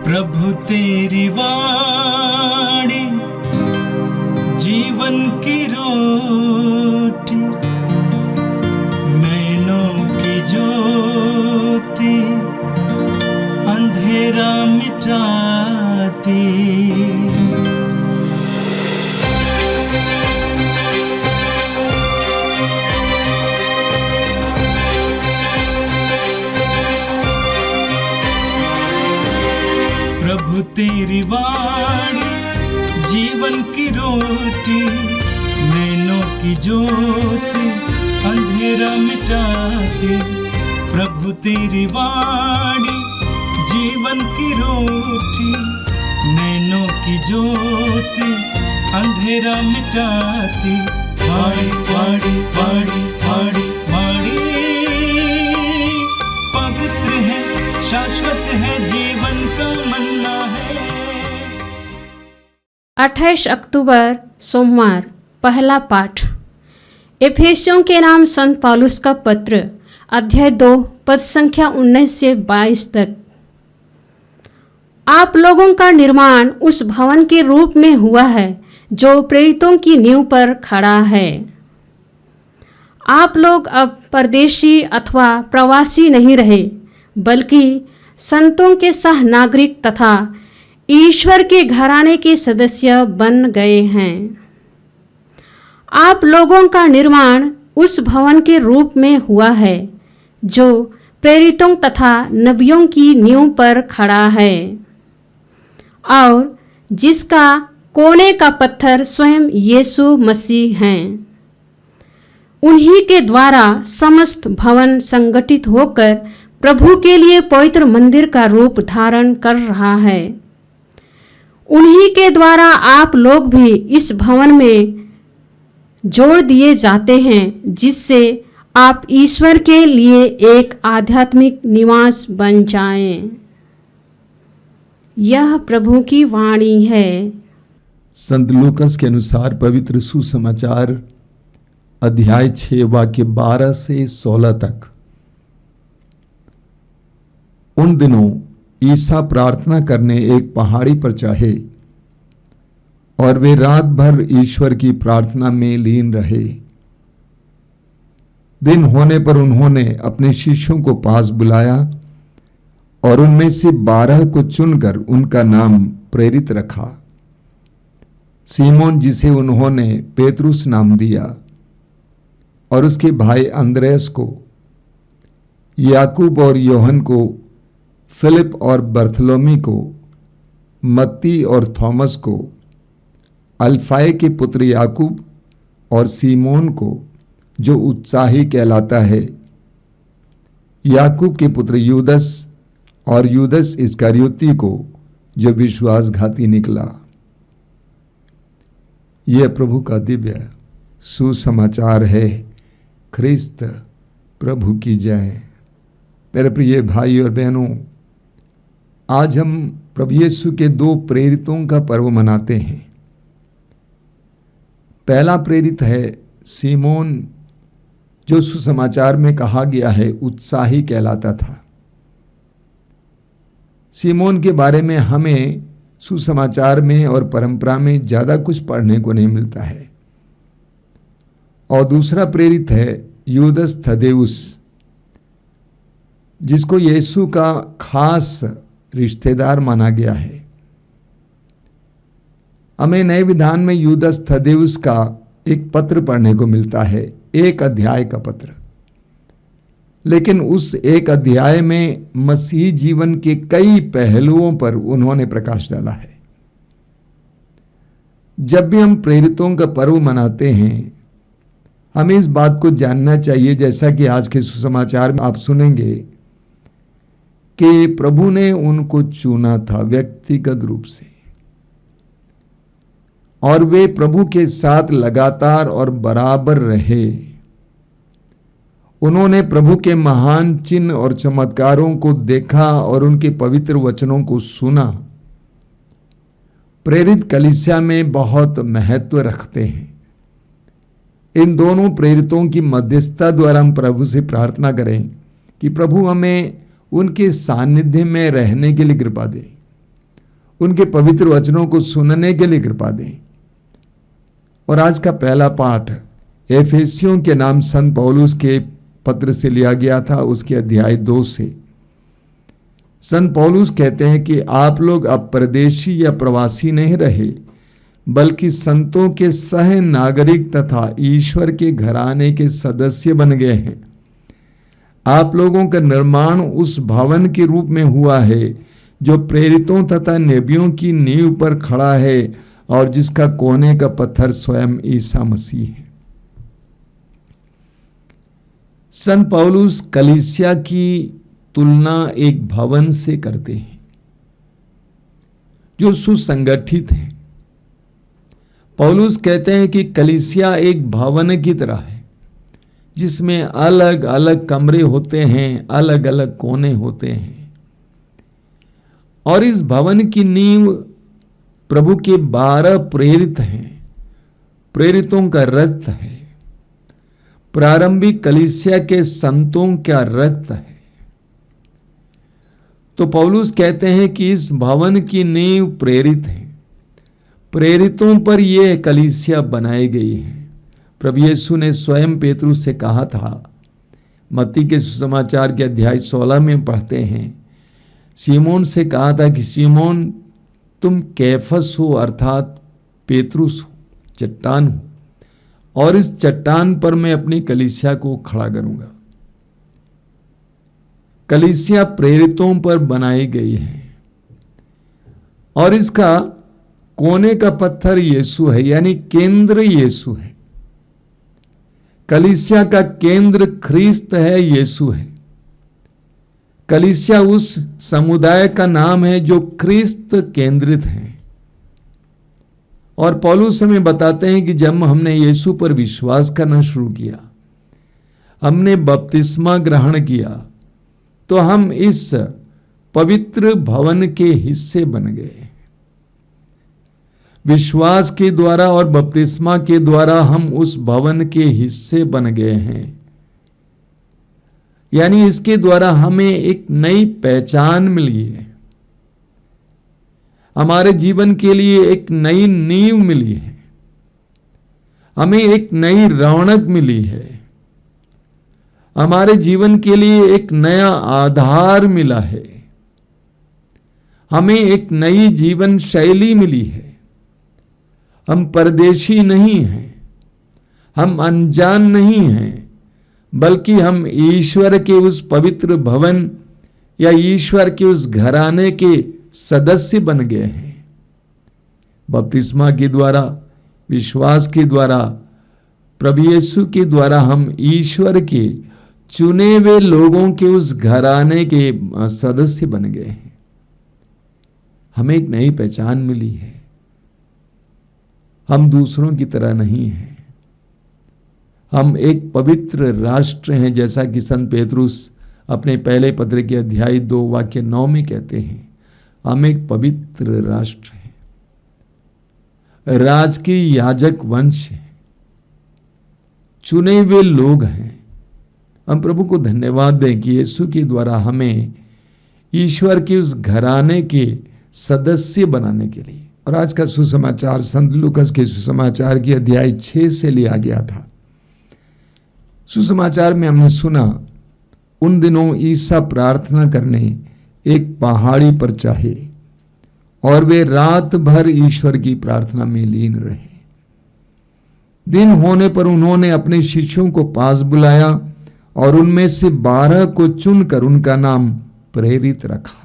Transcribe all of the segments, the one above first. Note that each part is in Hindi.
प्रभु तेरी वाणी जीवन की रोटी, नैनों की ज्योति अंधेरा मिटाती। प्रभु तेरी वाणी जीवन की रोटी, नैनों की ज्योति अंधेरा मिटाती। प्रभु तेरी वाणी जीवन की रोटी, नैनों की ज्योति अंधेरा मिटाती। वाणी वाणी वाणी वाणी वाणी पवित्र है, शाश्वत है, जीवन का मन्ना है। 28 अक्टूबर सोमवार। पहला पाठ एफेसियों के नाम संत पौलुस का पत्र, अध्याय 2 पद संख्या 19 से 22 तक। आप लोगों का निर्माण उस भवन के रूप में हुआ है जो प्रेरितों की नींव पर खड़ा है। आप लोग अब परदेशी अथवा प्रवासी नहीं रहे, बल्कि संतों के सह नागरिक तथा ईश्वर के घराने के सदस्य बन गए हैं। आप लोगों का निर्माण उस भवन के रूप में हुआ है जो प्रेरितों तथा नबियों की नींव पर खड़ा है, और जिसका कोने का पत्थर स्वयं यीशु मसीह हैं। उन्हीं के द्वारा समस्त भवन संगठित होकर प्रभु के लिए पवित्र मंदिर का रूप धारण कर रहा है। उन्हीं के द्वारा आप लोग भी इस भवन में जोड़ दिए जाते हैं, जिससे आप ईश्वर के लिए एक आध्यात्मिक निवास बन जाएं। यह प्रभु की वाणी है। संत लूकस के अनुसार पवित्र सुसमाचार अध्याय 6 वाक्य 12 से 16 तक। उन दिनों ईसा प्रार्थना करने एक पहाड़ी पर चढ़े, और वे रात भर ईश्वर की प्रार्थना में लीन रहे। दिन होने पर उन्होंने अपने शिष्यों को पास बुलाया और उनमें से 12 को चुनकर उनका नाम प्रेरित रखा। सीमोन, जिसे उन्होंने पेतरुस नाम दिया, और उसके भाई अंद्रयास को, याकूब और योहन को, फिलिप और बर्थलोमी को, मत्ती और थॉमस को, अल्फाए के पुत्र याकूब और सीमोन को जो उत्साही कहलाता है, याकूब के पुत्र यूदस और यूदस इस्करियोती को जो विश्वासघाती निकला। यह प्रभु का दिव्य सुसमाचार है। ख्रिस्त प्रभु की जय। मेरे प्रिय भाई और बहनों, आज हम प्रभु यीशु के 2 प्रेरितों का पर्व मनाते हैं। पहला प्रेरित है सीमोन, जो सुसमाचार में कहा गया है उत्साही कहलाता था। सीमोन के बारे में हमें सुसमाचार में और परंपरा में ज़्यादा कुछ पढ़ने को नहीं मिलता है। और दूसरा प्रेरित है यूदस थदेउस, जिसको यीशु का खास रिश्तेदार माना गया है। हमें नए विधान में यूदस थदेउस का एक पत्र पढ़ने को मिलता है, 1 अध्याय का पत्र। लेकिन उस 1 अध्याय में मसीही जीवन के कई पहलुओं पर उन्होंने प्रकाश डाला है। जब भी हम प्रेरितों का पर्व मनाते हैं, हमें इस बात को जानना चाहिए, जैसा कि आज के सुसमाचार में आप सुनेंगे, कि प्रभु ने उनको चुना था व्यक्तिगत रूप से, और वे प्रभु के साथ लगातार और बराबर रहे। उन्होंने प्रभु के महान चिन्ह और चमत्कारों को देखा और उनके पवित्र वचनों को सुना। प्रेरित कलीसिया में बहुत महत्व रखते हैं। इन दोनों प्रेरितों की मध्यस्थता द्वारा हम प्रभु से प्रार्थना करें कि प्रभु हमें उनके सानिध्य में रहने के लिए कृपा दे। उनके पवित्र वचनों को सुनने के लिए कृपा दें। और आज का पहला पाठ एफेसियों के नाम संत पौलुस के पत्र से लिया गया था, उसके अध्याय 2 से। संत पौलुस कहते हैं कि आप लोग अब परदेशी या प्रवासी नहीं रहे, बल्कि संतों के सह नागरिक तथा ईश्वर के घराने के सदस्य बन गए हैं। आप लोगों का निर्माण उस भवन के रूप में हुआ है जो प्रेरितों तथा नबियों की नींव पर खड़ा है और जिसका कोने का पत्थर स्वयं ईसा मसीह है। संत पौलुस कलीसिया की तुलना एक भवन से करते हैं जो सुसंगठित है। पौलुस कहते हैं कि कलीसिया एक भवन की तरह है जिसमें अलग अलग कमरे होते हैं, अलग अलग कोने होते हैं, और इस भवन की नींव प्रभु के 12 प्रेरित हैं, प्रेरितों का रक्त है, प्रारंभिक कलीसिया के संतों का रक्त है। तो पौलुस कहते हैं कि इस भवन की नींव प्रेरित है, प्रेरितों पर यह कलीसिया बनाई गई है। प्रभु यीशु ने स्वयं पेतरुस से कहा था, मत्ती के सुसमाचार के अध्याय 16 में पढ़ते हैं, सीमोन से कहा था कि सीमोन तुम कैफस हो अर्थात पेतरुस हो, चट्टान हो, और इस चट्टान पर मैं अपनी कलीसिया को खड़ा करूंगा। कलीसिया प्रेरितों पर बनाई गई है और इसका कोने का पत्थर यीशु है, यानी केंद्र यीशु है। कलीसिया का केंद्र ख्रिस्त है, यीशु है। कलीसिया उस समुदाय का नाम है जो ख्रिस्त केंद्रित है। और पौलुस हमें बताते हैं कि जब हमने यीशु पर विश्वास करना शुरू किया, हमने बपतिस्मा ग्रहण किया, तो हम इस पवित्र भवन के हिस्से बन गए। विश्वास के द्वारा और बपतिस्मा के द्वारा हम उस भवन के हिस्से बन गए हैं, यानी इसके द्वारा हमें एक नई पहचान मिली है, हमारे जीवन के लिए एक नई नींव मिली है, हमें एक नई रौनक मिली है, हमारे जीवन के लिए एक नया आधार मिला है, हमें एक नई जीवन शैली मिली है। हम परदेशी नहीं हैं, हम अनजान नहीं हैं, बल्कि हम ईश्वर के उस पवित्र भवन या ईश्वर के उस घराने के सदस्य बन गए हैं। बपतिस्मा के द्वारा, विश्वास के द्वारा, प्रभु यीशु के द्वारा हम ईश्वर के चुने हुए लोगों के उस घराने के सदस्य बन गए हैं। हमें एक नई पहचान मिली है, हम दूसरों की तरह नहीं हैं, हम एक पवित्र राष्ट्र हैं, जैसा कि संत पेतरुस अपने पहले पत्र के अध्याय 2 वाक्य 9 में कहते हैं। हम एक पवित्र राष्ट्र हैं, राजकीय याजक वंश है, चुने हुए लोग हैं। हम प्रभु को धन्यवाद दें कि यीशु के द्वारा हमें ईश्वर के उस घराने के सदस्य बनाने के लिए। और आज का सुसमाचार संत लूकस के सुसमाचार के अध्याय 6 से लिया गया था। सुसमाचार में हमने सुना, उन दिनों ईसा प्रार्थना करने एक पहाड़ी पर चढ़े और वे रात भर ईश्वर की प्रार्थना में लीन रहे। दिन होने पर उन्होंने अपने शिष्यों को पास बुलाया और उनमें से 12 को चुनकर उनका नाम प्रेरित रखा।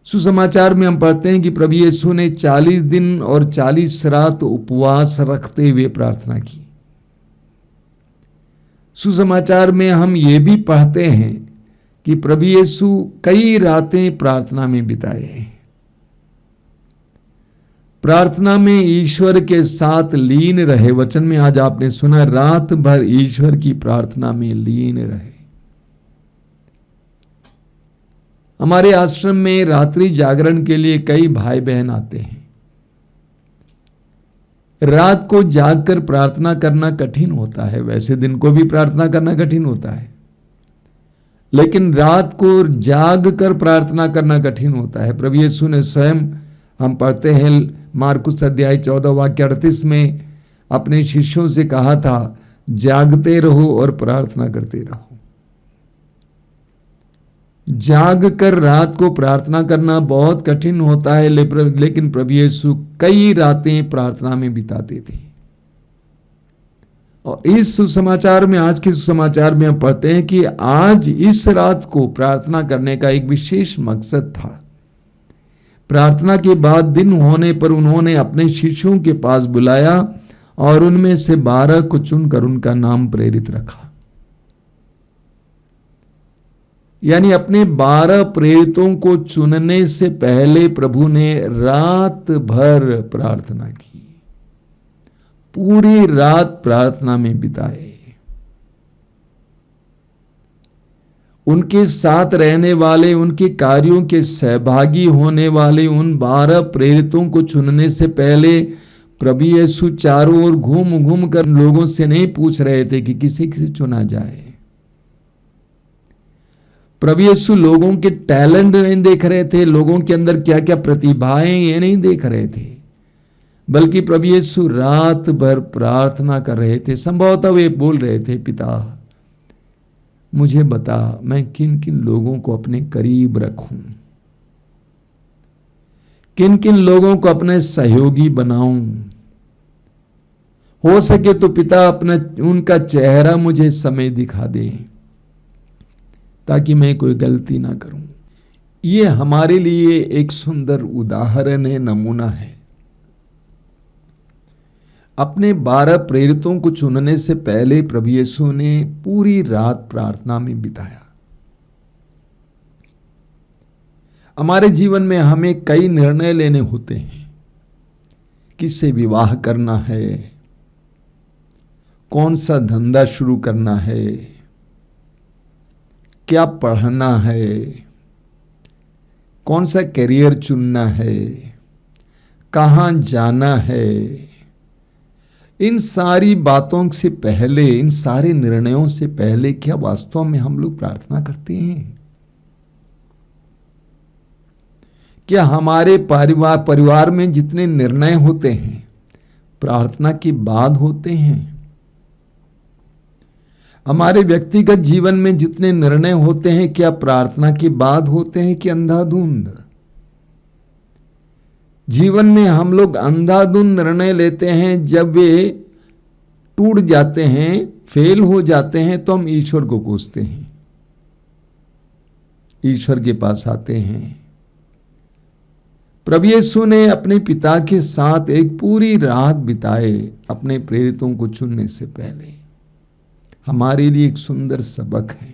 सुसमाचार में हम पढ़ते हैं कि प्रभु यीशु ने 40 दिन और 40 रात उपवास रखते हुए प्रार्थना की। सुसमाचार में हम ये भी पढ़ते हैं कि प्रभु यीशु कई रातें प्रार्थना में बिताए, प्रार्थना में ईश्वर के साथ लीन रहे। वचन में आज आपने सुना, रात भर ईश्वर की प्रार्थना में लीन रहे। हमारे आश्रम में रात्रि जागरण के लिए कई भाई बहन आते हैं। रात को जागकर प्रार्थना करना कठिन होता है, वैसे दिन को भी प्रार्थना करना कठिन होता है, लेकिन रात को जाग कर प्रार्थना करना कठिन होता है। प्रभु यीशु ने स्वयं, हम पढ़ते हैं मार्कुस अध्याय 14 वाक्य 38 में, अपने शिष्यों से कहा था, जागते रहो और प्रार्थना करते रहो। जाग कर रात को प्रार्थना करना बहुत कठिन होता है, लेकिन प्रभु यीशु कई रातें प्रार्थना में बिताते थे। और इस सुसमाचार में, आज के सुसमाचार में हम पढ़ते हैं कि आज इस रात को प्रार्थना करने का एक विशेष मकसद था। प्रार्थना के बाद दिन होने पर उन्होंने अपने शिष्यों के पास बुलाया और उनमें से 12 को चुनकर उनका नाम प्रेरित रखा। यानी अपने 12 प्रेरितों को चुनने से पहले प्रभु ने रात भर प्रार्थना की, पूरी रात प्रार्थना में बिताए। उनके साथ रहने वाले, उनके कार्यों के सहभागी होने वाले उन 12 प्रेरितों को चुनने से पहले प्रभु यीशु चारों ओर घूम घूम कर लोगों से नहीं पूछ रहे थे कि किसे किसे चुना जाए। प्रभु यीशु लोगों के टैलेंट नहीं देख रहे थे, लोगों के अंदर क्या क्या प्रतिभाएं ये नहीं देख रहे थे, बल्कि प्रभु यीशु रात भर प्रार्थना कर रहे थे। संभवतः वे बोल रहे थे, पिता मुझे बता मैं किन किन लोगों को अपने करीब रखूं, किन किन लोगों को अपने सहयोगी बनाऊं। हो सके तो पिता अपना उनका चेहरा मुझे समय दिखा दे ताकि मैं कोई गलती ना करूं। ये हमारे लिए एक सुंदर उदाहरण है, नमूना है। अपने 12 प्रेरितों को चुनने से पहले प्रभु यीशु ने पूरी रात प्रार्थना में बिताया। हमारे जीवन में हमें कई निर्णय लेने होते हैं। किससे विवाह करना है, कौन सा धंधा शुरू करना है, क्या पढ़ना है, कौन सा करियर चुनना है, कहां जाना है। इन सारी बातों से पहले, इन सारे निर्णयों से पहले क्या वास्तव में हम लोग प्रार्थना करते हैं? क्या हमारे परिवार में जितने निर्णय होते हैं प्रार्थना के बाद होते हैं? हमारे व्यक्तिगत जीवन में जितने निर्णय होते हैं क्या प्रार्थना के बाद होते हैं कि अंधाधुंध? जीवन में हम लोग अंधाधुंध निर्णय लेते हैं, जब वे टूट जाते हैं, फेल हो जाते हैं, तो हम ईश्वर को कोसते हैं, ईश्वर के पास आते हैं। प्रभु यीशु ने अपने पिता के साथ एक पूरी रात बिताए अपने प्रेरितों को चुनने से पहले। हमारे लिए एक सुंदर सबक है।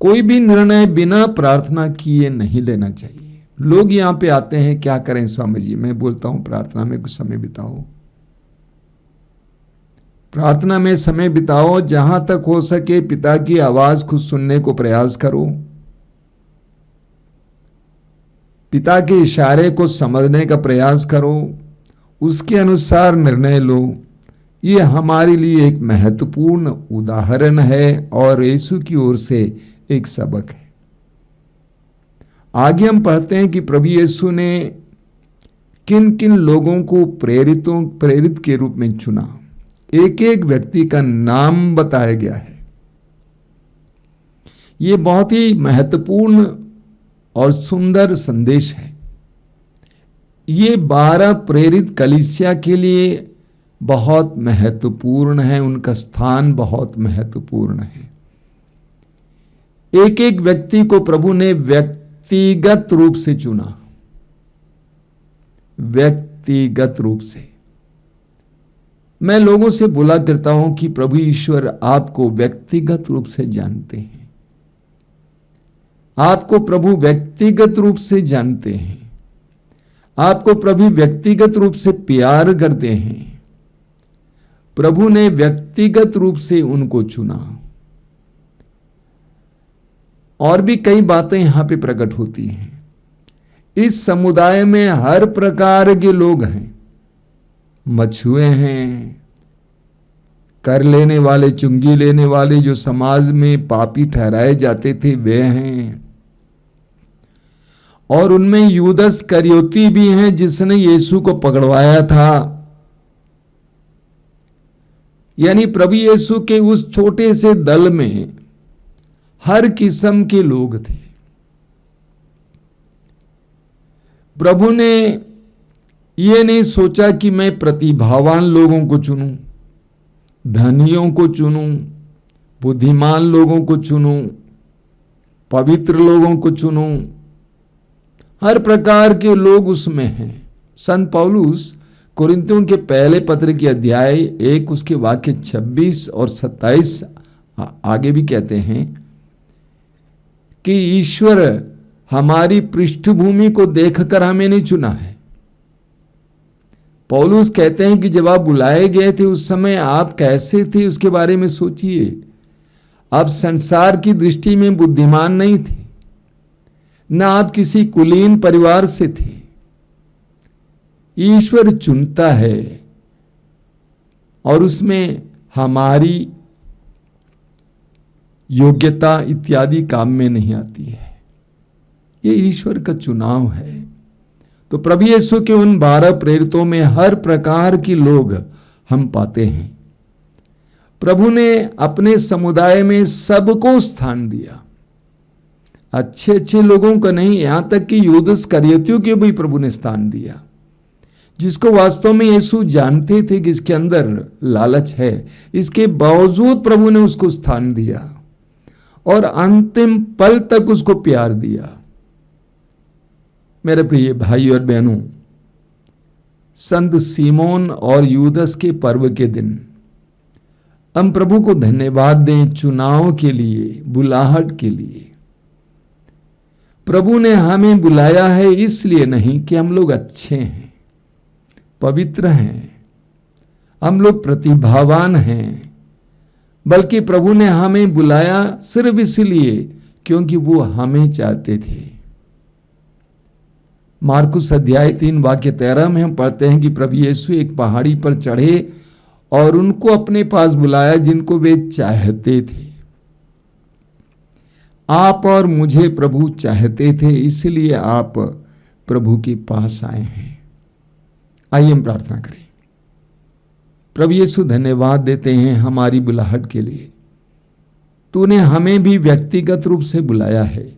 कोई भी निर्णय बिना प्रार्थना किए नहीं लेना चाहिए। लोग यहां पे आते हैं, क्या करें स्वामी जी? मैं बोलता हूं प्रार्थना में कुछ समय बिताओ, प्रार्थना में समय बिताओ। जहां तक हो सके पिता की आवाज खुद सुनने को प्रयास करो, पिता के इशारे को समझने का प्रयास करो, उसके अनुसार निर्णय लो। ये हमारे लिए एक महत्वपूर्ण उदाहरण है और यीशु की ओर से एक सबक है। आगे हम पढ़ते हैं कि प्रभु यीशु ने किन किन लोगों को प्रेरित के रूप में चुना। एक एक व्यक्ति का नाम बताया गया है। ये बहुत ही महत्वपूर्ण और सुंदर संदेश है। ये 12 प्रेरित कलीसिया के लिए बहुत महत्वपूर्ण है, उनका स्थान बहुत महत्वपूर्ण है। एक एक व्यक्ति को प्रभु ने व्यक्तिगत रूप से चुना, व्यक्तिगत रूप से। मैं लोगों से बोला करता हूं कि प्रभु ईश्वर आपको व्यक्तिगत रूप से जानते हैं, आपको प्रभु व्यक्तिगत रूप से जानते हैं, आपको प्रभु व्यक्तिगत रूप से प्यार करते हैं। प्रभु ने व्यक्तिगत रूप से उनको चुना। और भी कई बातें यहां पे प्रकट होती हैं। इस समुदाय में हर प्रकार के लोग हैं। मछुए हैं, कर लेने वाले, चुंगी लेने वाले, जो समाज में पापी ठहराए जाते थे वे हैं। और उनमें यूदस करयोती भी हैं जिसने यीशु को पकड़वाया था। यानी प्रभु यीशु के उस छोटे से दल में हर किस्म के लोग थे। प्रभु ने ये नहीं सोचा कि मैं प्रतिभावान लोगों को चुनूं, धनियों को चुनूं, बुद्धिमान लोगों को चुनूं, पवित्र लोगों को चुनूं। हर प्रकार के लोग उसमें हैं। संत पौलुस कोरिन्थियों के पहले पत्र के अध्याय 1 उसके वाक्य 26 और 27 आगे भी कहते हैं कि ईश्वर हमारी पृष्ठभूमि को देखकर हमें नहीं चुना है। पौलुस कहते हैं कि जब आप बुलाए गए थे उस समय आप कैसे थे उसके बारे में सोचिए। आप संसार की दृष्टि में बुद्धिमान नहीं थे, न आप किसी कुलीन परिवार से थे। ईश्वर चुनता है और उसमें हमारी योग्यता इत्यादि काम में नहीं आती है। ये ईश्वर का चुनाव है। तो प्रभु यीशु के उन 12 प्रेरितों में हर प्रकार के लोग हम पाते हैं। प्रभु ने अपने समुदाय में सबको स्थान दिया, अच्छे अच्छे लोगों का नहीं, यहां तक कि यूदस करयोतियों के भी प्रभु ने स्थान दिया, जिसको वास्तव में यीशु जानते थे कि इसके अंदर लालच है। इसके बावजूद प्रभु ने उसको स्थान दिया और अंतिम पल तक उसको प्यार दिया। मेरे प्रिय भाई और बहनों, संत सीमोन और यूदस के पर्व के दिन हम प्रभु को धन्यवाद दें चुनाव के लिए, बुलाहट के लिए। प्रभु ने हमें बुलाया है इसलिए नहीं कि हम लोग अच्छे हैं, पवित्र हैं, हम लोग प्रतिभावान हैं, बल्कि प्रभु ने हमें बुलाया सिर्फ इसलिए क्योंकि वो हमें चाहते थे। मार्कुस अध्याय 3 वाक्य 13 में हम पढ़ते हैं कि प्रभु यीशु एक पहाड़ी पर चढ़े और उनको अपने पास बुलाया जिनको वे चाहते थे। आप और मुझे प्रभु चाहते थे, इसलिए आप प्रभु के पास आए हैं। आइए हम प्रार्थना करें। प्रभु यीशु धन्यवाद देते हैं हमारी बुलाहट के लिए। तूने हमें भी व्यक्तिगत रूप से बुलाया है,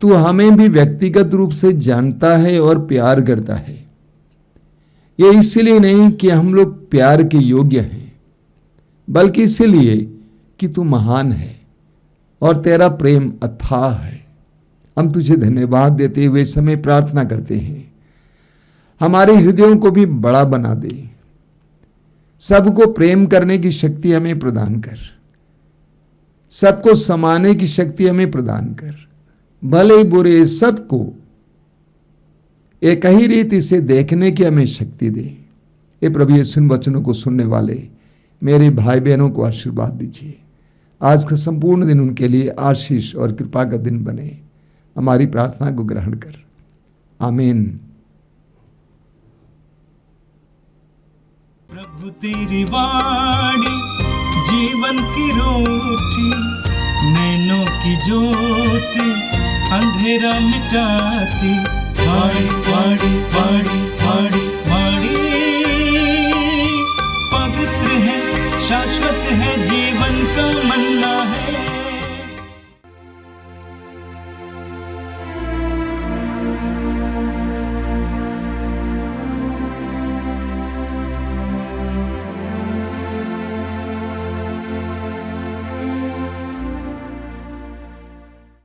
तू हमें भी व्यक्तिगत रूप से जानता है और प्यार करता है। ये इसलिए नहीं कि हम लोग प्यार के योग्य हैं, बल्कि इसलिए कि तू महान है और तेरा प्रेम अथाह है। हम तुझे धन्यवाद देते हुए समय प्रार्थना करते हैं, हमारे हृदयों को भी बड़ा बना दे, सबको प्रेम करने की शक्ति हमें प्रदान कर, सबको समाने की शक्ति हमें प्रदान कर, भले बुरे सबको एक ही रीति से देखने की हमें शक्ति दे। ये प्रभु यीशु इन वचनों को सुनने वाले मेरे भाई बहनों को आशीर्वाद दीजिए। आज का संपूर्ण दिन उनके लिए आशीष और कृपा का दिन बने। हमारी प्रार्थना को ग्रहण कर, आमीन। प्रभु तेरी वाणी जीवन की रोटी, नैनों की ज्योति अंधेरा मिटाती। वाणी वाणी वाणी वाणी वाणी पवित्र है, शाश्वत है